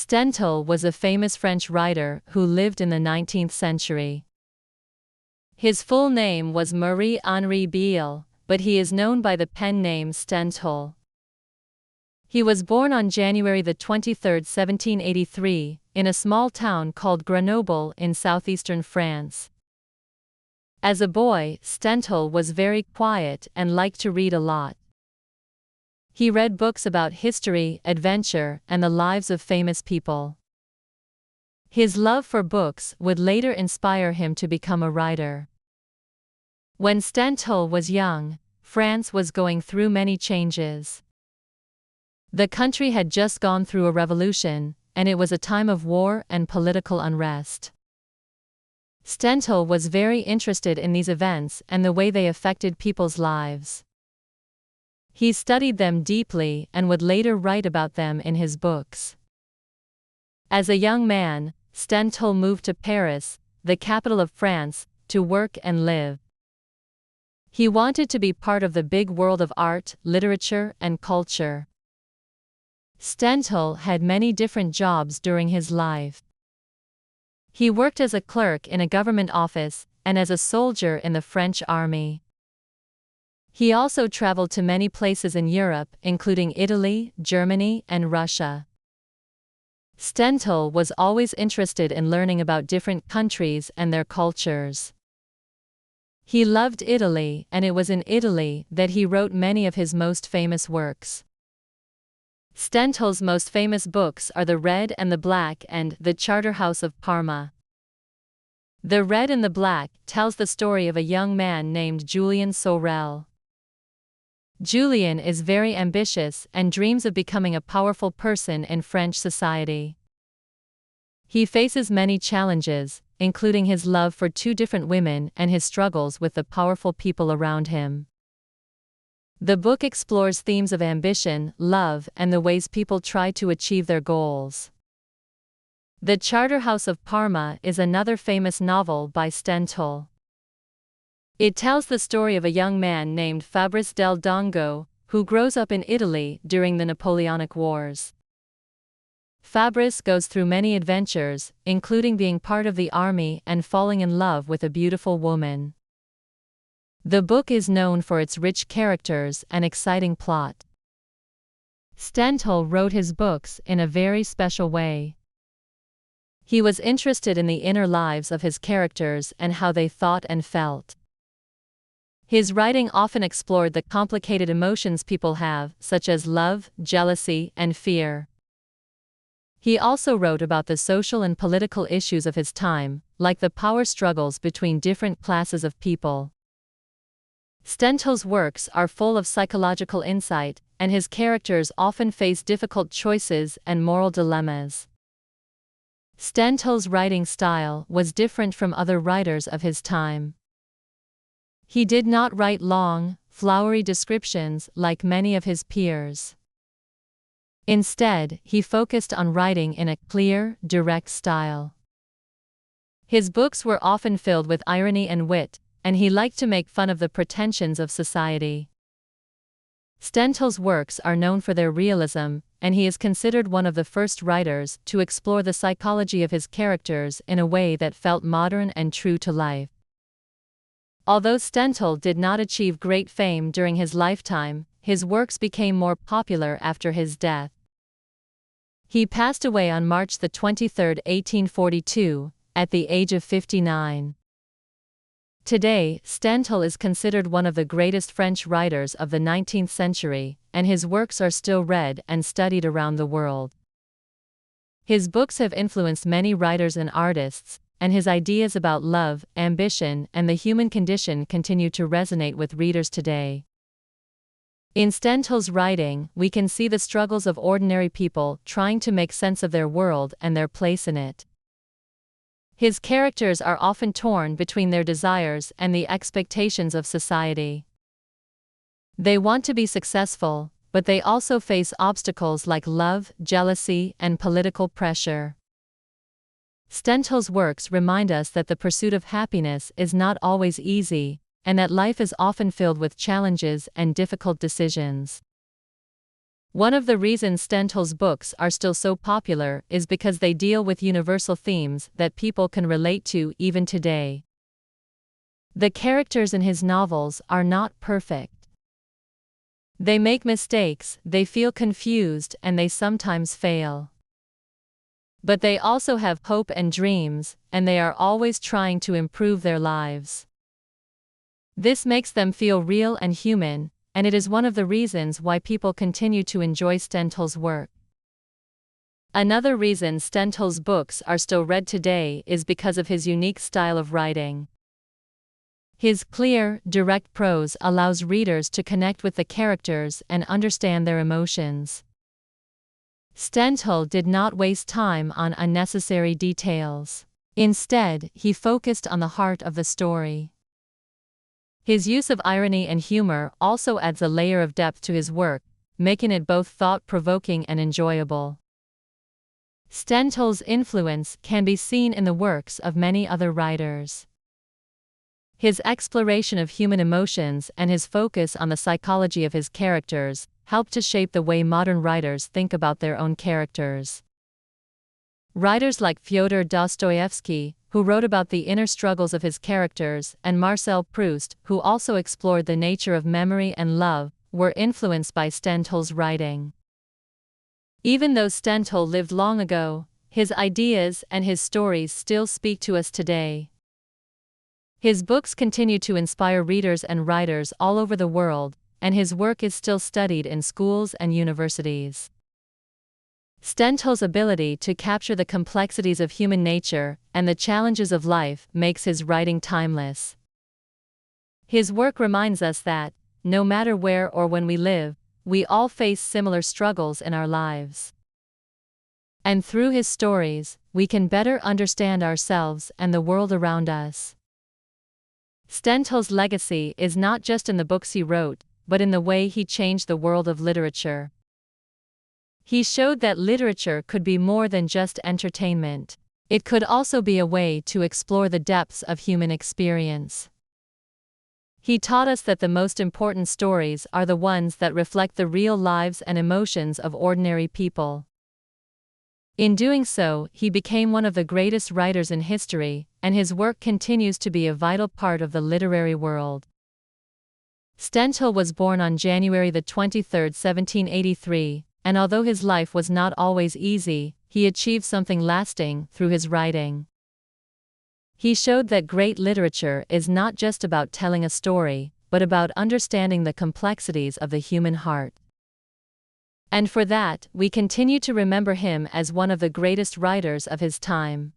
Stendhal was a famous French writer who lived in the 19th century. His full name was Marie-Henri Beyle, but he is known by the pen name Stendhal. He was born on January 23, 1783, in a small town called Grenoble in southeastern France. As a boy, Stendhal was very quiet and liked to read a lot. He read books about history, adventure, and the lives of famous people. His love for books would later inspire him to become a writer. When Stendhal was young, France was going through many changes. The country had just gone through a revolution, and it was a time of war and political unrest. Stendhal was very interested in these events and the way they affected people's lives. He studied them deeply and would later write about them in his books. As a young man, Stendhal moved to Paris, the capital of France, to work and live. He wanted to be part of the big world of art, literature, and culture. Stendhal had many different jobs during his life. He worked as a clerk in a government office and as a soldier in the French army. He also traveled to many places in Europe, including Italy, Germany, and Russia. Stendhal was always interested in learning about different countries and their cultures. He loved Italy, and it was in Italy that he wrote many of his most famous works. Stendhal's most famous books are The Red and the Black and The Charterhouse of Parma. The Red and the Black tells the story of a young man named Julien Sorel. Julien is very ambitious and dreams of becoming a powerful person in French society. He faces many challenges, including his love for two different women and his struggles with the powerful people around him. The book explores themes of ambition, love, and the ways people try to achieve their goals. The Charterhouse of Parma is another famous novel by Stendhal. It tells the story of a young man named Fabrice del Dongo, who grows up in Italy during the Napoleonic Wars. Fabrice goes through many adventures, including being part of the army and falling in love with a beautiful woman. The book is known for its rich characters and exciting plot. Stendhal wrote his books in a very special way. He was interested in the inner lives of his characters and how they thought and felt. His writing often explored the complicated emotions people have, such as love, jealousy, and fear. He also wrote about the social and political issues of his time, like the power struggles between different classes of people. Stendhal's works are full of psychological insight, and his characters often face difficult choices and moral dilemmas. Stendhal's writing style was different from other writers of his time. He did not write long, flowery descriptions like many of his peers. Instead, he focused on writing in a clear, direct style. His books were often filled with irony and wit, and he liked to make fun of the pretensions of society. Stendhal's works are known for their realism, and he is considered one of the first writers to explore the psychology of his characters in a way that felt modern and true to life. Although Stendhal did not achieve great fame during his lifetime, his works became more popular after his death. He passed away on March 23, 1842, at the age of 59. Today, Stendhal is considered one of the greatest French writers of the 19th century, and his works are still read and studied around the world. His books have influenced many writers and artists, and his ideas about love, ambition, and the human condition continue to resonate with readers today. In Stendhal's writing, we can see the struggles of ordinary people trying to make sense of their world and their place in it. His characters are often torn between their desires and the expectations of society. They want to be successful, but they also face obstacles like love, jealousy, and political pressure. Stendhal's works remind us that the pursuit of happiness is not always easy, and that life is often filled with challenges and difficult decisions. One of the reasons Stendhal's books are still so popular is because they deal with universal themes that people can relate to even today. The characters in his novels are not perfect. They make mistakes, they feel confused, and they sometimes fail. But they also have hope and dreams, and they are always trying to improve their lives. This makes them feel real and human, and it is one of the reasons why people continue to enjoy Stendhal's work. Another reason Stendhal's books are still read today is because of his unique style of writing. His clear, direct prose allows readers to connect with the characters and understand their emotions. Stendhal did not waste time on unnecessary details. Instead, he focused on the heart of the story. His use of irony and humor also adds a layer of depth to his work, making it both thought-provoking and enjoyable. Stendhal's influence can be seen in the works of many other writers. His exploration of human emotions and his focus on the psychology of his characters helped to shape the way modern writers think about their own characters. Writers like Fyodor Dostoevsky, who wrote about the inner struggles of his characters, and Marcel Proust, who also explored the nature of memory and love, were influenced by Stendhal's writing. Even though Stendhal lived long ago, his ideas and his stories still speak to us today. His books continue to inspire readers and writers all over the world, and his work is still studied in schools and universities. Stendhal's ability to capture the complexities of human nature and the challenges of life makes his writing timeless. His work reminds us that, no matter where or when we live, we all face similar struggles in our lives. And through his stories, we can better understand ourselves and the world around us. Stendhal's legacy is not just in the books he wrote, but in the way he changed the world of literature. He showed that literature could be more than just entertainment. It could also be a way to explore the depths of human experience. He taught us that the most important stories are the ones that reflect the real lives and emotions of ordinary people. In doing so, he became one of the greatest writers in history, and his work continues to be a vital part of the literary world. Stendhal was born on January 23, 1783, and although his life was not always easy, he achieved something lasting through his writing. He showed that great literature is not just about telling a story, but about understanding the complexities of the human heart. And for that, we continue to remember him as one of the greatest writers of his time.